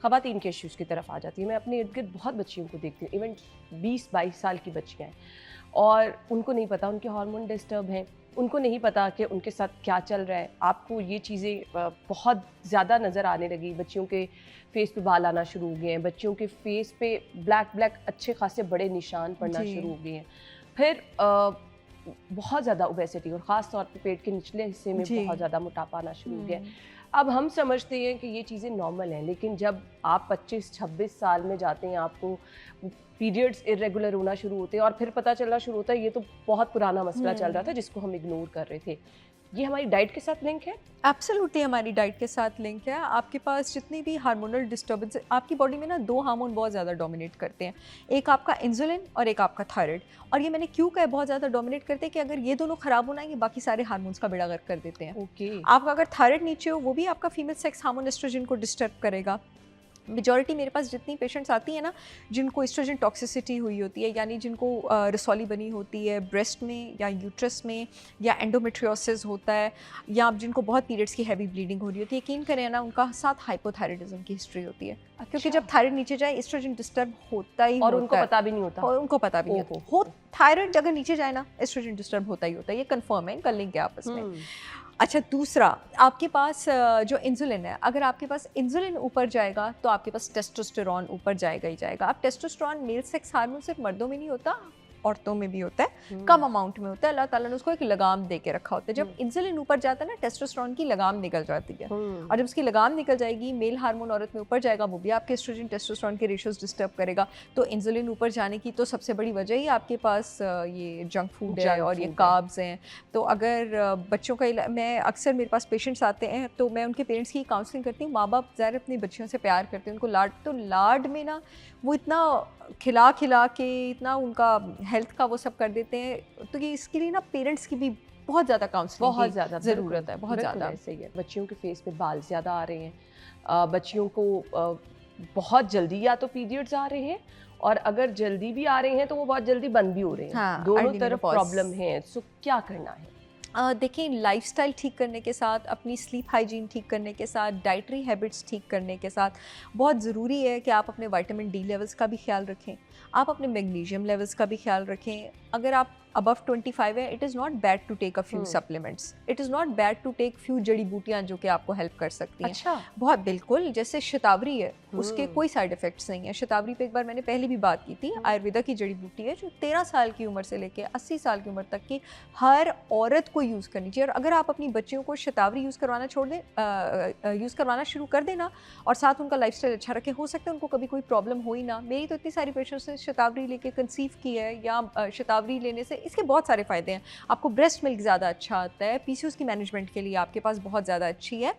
ख़वातीन के इश्यूज़ की तरफ आ जाती है। मैं अपने इर्द गिर्द बहुत बच्चियों को देखती हूँ, इवन 20-22 साल की बच्चियाँ हैं, और उनको नहीं पता उनके हार्मोन डिस्टर्ब हैं, उनको नहीं पता कि उनके साथ क्या चल रहा है। आपको ये चीज़ें बहुत ज़्यादा नज़र आने लगी, बच्चियों के फेस पे बाल आना शुरू हो गए हैं, बच्चियों के फेस पे ब्लैक ब्लैक अच्छे खासे बड़े निशान पड़ना शुरू हो गए हैं। फिर बहुत ज़्यादा ओबेसिटी, और ख़ास तौर पे पेट के निचले हिस्से में बहुत ज़्यादा मोटापा आना शुरू हो गया है। अब हम समझते हैं कि ये चीज़ें नॉर्मल हैं, लेकिन जब आप 25-26 साल में जाते हैं, आपको पीरियड्स इरेगुलर होना शुरू होते हैं, और फिर पता चलना शुरू होता है ये तो बहुत पुराना मसला चल रहा था जिसको हम इग्नोर कर रहे थे। ये हमारी डाइट के साथ लिंक है? एब्सोल्युटली हमारी डाइट के साथ लिंक है। आपके पास जितनी भी हार्मोनल डिस्टर्बेंस, आपकी बॉडी में ना 2 हार्मोन बहुत ज़्यादा डोमिनेट करते हैं, एक आपका इंसुलिन और एक आपका थायराइड। और ये मैंने क्यों कहा बहुत ज़्यादा डोमिनेट करते हैं कि अगर ये दोनों खराब होना है, ये बाकी सारे हार्मोन्स का बेड़ा गर्क कर देते हैं। ओके। आपका अगर थायराइड नीचे हो, वो भी आपका फीमेल सेक्स हार्मोन एस्ट्रोजन को डिस्टर्ब करेगा। मेजॉरिटी मेरे पास जितनी पेशेंट्स आती हैं ना, जिनको एस्ट्रोजन टॉक्सिसिटी हुई होती है, यानी जिनको रसौली बनी होती है ब्रेस्ट में या यूट्रस में, या एंडोमेट्रियोसिस होता है, या जिनको बहुत पीरियड्स की हैवी ब्लीडिंग हो रही होती है, यकीन करें ना उनका साथ हाइपोथायराइडिज्म की हिस्ट्री होती है। क्योंकि जब थायराइड नीचे जाए एस्ट्रोजन डिस्टर्ब होता ही और होता उनको है। पता भी नहीं होता। और उनको पता भी नहीं होता। थायराइड अगर नीचे जाए ना, एस्ट्रोजन डिस्टर्ब होता ही होता है, ये कंफर्म है, इनका लिंक है आपस में। अच्छा, दूसरा आपके पास जो इंसुलिन है, अगर आपके पास इंसुलिन ऊपर जाएगा तो आपके पास टेस्टोस्टेरोन ऊपर जाएगा ही जाएगा। अब टेस्टोस्टेरोन मेल सेक्स हार्मोन सिर्फ मर्दों में नहीं होता, औरतों में भी होता है, कम अमाउंट में होता है। अल्लाह ताला ने उसको एक लगाम दे के रखा होता है। जब इंसुलिन ऊपर जाता है ना, टेस्टोस्टेरोन की लगाम निकल जाती है, और जब उसकी लगाम निकल जाएगी, मेल हार्मोन औरत में ऊपर जाएगा, वो भी आपके एस्ट्रोजन टेस्टोस्टेरोन के रेशियोज डिस्टर्ब करेगा। तो इंसुलिन ऊपर जाने की तो सबसे बड़ी वजह ही आपके पास ये जंक फूड है और ये कार्ब्स हैं। तो अगर बच्चों का, मैं अक्सर मेरे पास पेशेंट्स आते हैं तो मैं उनके पेरेंट्स की काउंसलिंग करती हूँ। माँ बाप ज़ाहिर अपनी बच्चियों से प्यार करते हैं, उनको लाड, तो लाड में ना वो इतना खिला खिला के इतना उनका हेल्थ का वो सब कर देते हैं। तो ये इसके लिए ना पेरेंट्स की भी बहुत ज़्यादा काउंसलिंग बहुत ज़्यादा ज़रूरत है, बहुत ज़्यादा। सही है। बच्चियों के फेस पे बाल ज़्यादा आ रहे हैं, बच्चियों को बहुत जल्दी या तो पीरियड्स आ रहे हैं, और अगर जल्दी भी आ रहे हैं तो वो बहुत जल्दी बंद भी हो रहे हैं। हाँ, दोनों तरफ प्रॉब्लम है। सो क्या करना है? देखिए, लाइफस्टाइल ठीक करने के साथ, अपनी स्लीप हाइजीन ठीक करने के साथ, डाइटरी हैबिट्स ठीक करने के साथ बहुत ज़रूरी है कि आप अपने विटामिन डी लेवल्स का भी ख्याल रखें, आप अपने मैग्नीशियम लेवल्स का भी ख्याल रखें। अगर आप अबव 25 है, it is not bad to take a few supplements, it is not bad to take few जड़ी बूटियाँ जो कि आपको हेल्प कर सकती हैं। अच्छा। बहुत बिल्कुल, जैसे शतावरी है, उसके कोई साइड इफ़ेक्ट्स नहीं है। शतावरी पे एक बार मैंने पहले भी बात की थी, आयुर्वेदा की जड़ी बूटी है जो 13 साल की उम्र से लेकर 80 साल की उम्र तक की हर औरत को यूज़ करनी चाहिए। और अगर आप अपनी बच्चियों को शतावरी यूज़ करवाना छोड़ दें, यूज़ करवाना शुरू कर देना, और साथ उनका लाइफस्टाइल अच्छा रखें, हो सकता है उनको कभी कोई प्रॉब्लम हो ही ना। मेरी तो इतनी सारी पेशेंट्स ने शतावरी लेके कंसीव की है, या शतावरी लेने से इसके बहुत सारे फ़ायदे हैं। आपको ब्रेस्ट मिल्क ज़्यादा अच्छा आता है, पीसीओएस की मैनेजमेंट के लिए आपके पास बहुत ज़्यादा अच्छी है।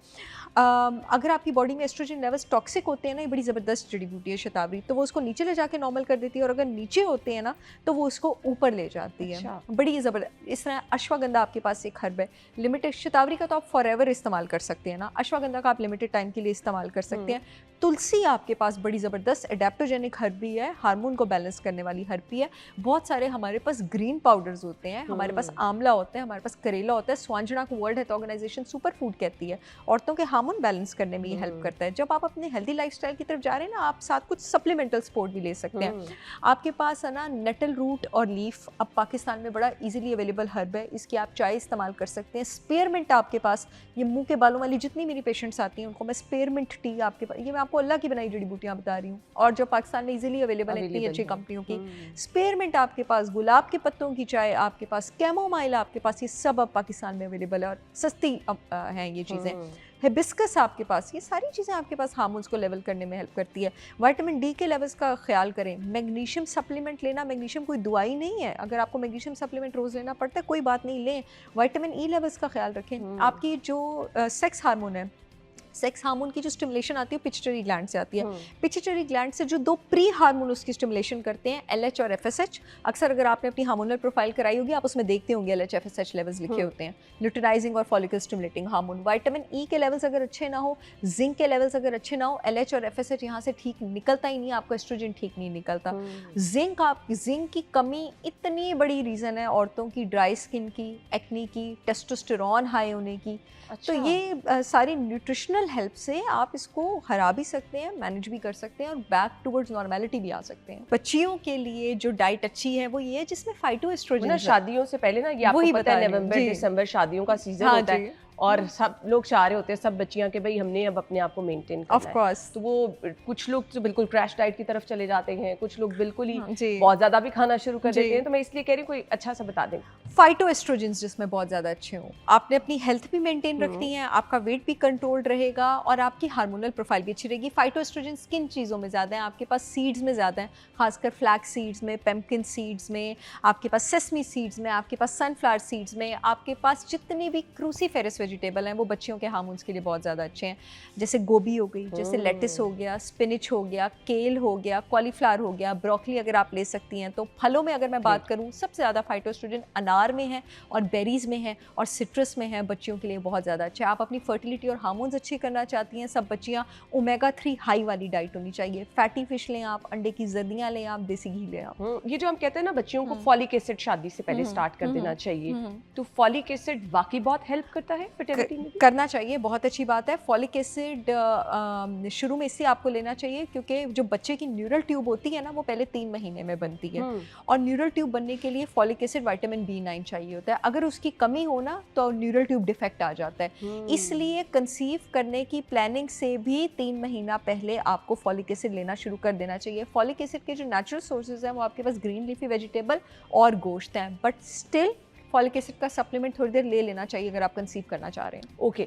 अगर आपकी बॉडी में एस्ट्रोजन लेवल्स टॉक्सिक होते हैं ना, ये बड़ी ज़बरदस्त जड़ी बूटी है शतावरी, तो वो उसको नीचे ले जाके नॉर्मल कर देती है, और अगर नीचे होते हैं ना तो वो उसको ऊपर ले जाती है। अच्छा। बड़ी ज़बरदस्त। इस तरह अश्वगंधा आपके पास एक हर्ब है, लिमिटेड। शतावरी का तो आप फॉरएवर इस्तेमाल कर सकते हैं ना, अश्वगंधा का आप लिमिटेड टाइम के लिए इस्तेमाल कर सकते हैं। तुलसी आपके पास बड़ी ज़बरदस्त एडेप्टोजेनिक हर्ब भी है, हार्मोन को बैलेंस करने वाली हर्ब भी है। बहुत सारे हमारे पास ग्रीन पाउडर्स होते हैं, हमारे पास आंवला होता है, हमारे पास करेला होता है। स्वांजना को world health organisation super food कहती है, औरतों के हार्मोन बैलेंस करने में ये हेल्प करता है। जब आप अपने हेल्दी लाइफस्टाइल की तरफ जा रहे हैं ना, आप साथ कुछ सप्लीमेंटल सपोर्ट भी ले सकते हैं। आपके पास है ना नेटल रूट और लीफ, अब पाकिस्तान में बड़ा इजीली अवेलेबल हर्ब है, इसकी आप चाय इस्तेमाल कर सकते हैं। स्पेयरमिंट आपके पास, ये मुंह के बालों वाली जितनी मेरी पेशेंट्स आती हैं उनको मैं स्पेयरमिंट टी आपके पास, ये मैं आपको अल्लाह की बनाई जड़ी बूटियाँ बता रही हूँ, और जो पाकिस्तान में इजीली अवेलेबल है इतनी अच्छी कंपनियों की। स्पेयरमिंट आपके पास, गुलाब के पत्तों की चाय आपके पास, कैमोमाइल आपके पास, ये सब अब पाकिस्तान में अवेलेबल है और सस्ती हैं ये चीज़ें। हिबिस्कस आपके पास, ये सारी चीज़ें आपके पास हार्मोन्स को लेवल करने में हेल्प करती है। विटामिन डी के लेवल्स का ख्याल करें। मैग्नीशियम सप्लीमेंट लेना, मैग्नीशियम कोई दवाई नहीं है, अगर आपको मैग्नीशियम सप्लीमेंट रोज़ लेना पड़ता है कोई बात नहीं, लें। विटामिन ई लेवल्स का ख्याल रखें। आपकी जो सेक्स हार्मोन है, सेक्स हार्मोन की जो स्टिमुलेशन आती है पिट्यूटरी ग्लैंड से आती है। पिट्यूटरी ग्लैंड से जो 2 प्री हार्मोन उसकी स्टिमुलेशन करते हैं, एलएच और एफएसएच। अक्सर अगर आपने अपनी हार्मोनल प्रोफाइल कराई होगी, आप उसमें देखते होंगे एलएच एफएसएच लेवल्स लिखे होते हैं, ल्यूटिनाइजिंग और follicle stimulating hormone. Vitamin E के लेवल्स अगर अच्छे ना हो, जिंक के लेवल्स अगर अच्छे ना हो, एलएच और एफएसएच यहाँ से ठीक निकलता ही नहीं, आपका एस्ट्रोजन ठीक नहीं निकलता। जिंक की कमी इतनी बड़ी रीज़न है औरतों की ड्राई स्किन की, एक्नी की, टेस्टोस्टेरोन हाई होने की। तो ये सारी न्यूट्रिशनल हेल्प से आप इसको हरा भी सकते हैं, मैनेज भी कर सकते हैं और बैक टुवर्ड्स नॉर्मेलिटी भी आ सकते हैं। बच्चियों के लिए जो डाइट अच्छी है वो ये है जिसमें फाइटोएस्ट्रोजन, शादियों से पहले ना, ये आपको पता है नवंबर दिसंबर शादियों का सीजन होता है और सब लोग चाह रहे होते हैं, सब बच्चियां, के भाई हमने अब अपने आप को मेंटेन करना है। कोर्स। तो वो कुछ लोग तो बिल्कुल क्रैश डाइट की तरफ चले जाते हैं, कुछ लोग बिल्कुल ही बहुत ज़्यादा भी खाना शुरू कर देते हैं। तो मैं इसलिए कह रही हूँ कोई अच्छा सा बता दें। फाइटोएस्ट्रोजेंस जिसमें बहुत ज़्यादा अच्छे हों, आपने अपनी हेल्थ भी मेंटेन रखनी है, आपका वेट भी कंट्रोल्ड रहेगा और आपकी हार्मोनल प्रोफाइल भी अच्छी रहेगी। फाइटोएस्ट्रोजेंस किन चीज़ों में ज़्यादा हैं? आपके पास सीड्स में ज़्यादा हैं, खासकर फ्लैक्स सीड्स में, पम्पकिन सीड्स में, आपके पास सेसमी सीड्स में, आपके पास सनफ्लावर सीड्स में, आपके पास जितने भी क्रूसीफेरस वेजिटेबल हैं वो बच्चियों के हार्मोन्स के लिए बहुत ज़्यादा अच्छे हैं। जैसे गोभी हो गई, जैसे लेटिस हो गया, स्पिनिच हो गया, केल हो गया, कॉलीफ्लावर हो गया, ब्रोकली अगर आप ले सकती हैं। तो फलों में अगर मैं बात करूँ, सबसे ज़्यादा फाइटोएस्ट्रोजन अनार में है और बेरीज में है और सिट्रस में है, बच्चियों के लिए बहुत ज़्यादा अच्छा है। आप अपनी फर्टिलिटी और हार्मोन्स अच्छे करना चाहती हैं, सब बच्चियाँ ओमेगा 3 हाई वाली डाइट होनी चाहिए। फैटी फिश लें आप, अंडे की जर्दियाँ लें आप, देसी घी लें आप। ये जो हम कहते हैं ना बच्चियों को फॉलिक एसिड शादी से पहले स्टार्ट कर देना चाहिए, तो फॉलिक एसिड वाकई बहुत हेल्प करता है फर्टिलिटी में? करना चाहिए, बहुत अच्छी बात है। फॉलिक एसिड शुरू में इससे आपको लेना चाहिए क्योंकि जो बच्चे की न्यूरल ट्यूब होती है ना वो पहले 3 महीने में बनती है और न्यूरल ट्यूब बनने के लिए फॉलिक एसिड विटामिन B9 चाहिए होता है। अगर उसकी कमी हो ना तो न्यूरल ट्यूब डिफेक्ट आ जाता है। इसलिए कंसीव करने की प्लानिंग से भी 3 महीना पहले आपको फॉलिक एसिड लेना शुरू कर देना चाहिए। फॉलिक एसिड के जो नेचुरल सोर्सेज हैं वो आपके पास ग्रीन लीफी वेजिटेबल और गोश्त हैं, बट स्टिल फॉलिक एसिड का सप्लीमेंट थोड़ी देर ले लेना चाहिए अगर आप कंसीव करना चाह रहे हैं। ओके,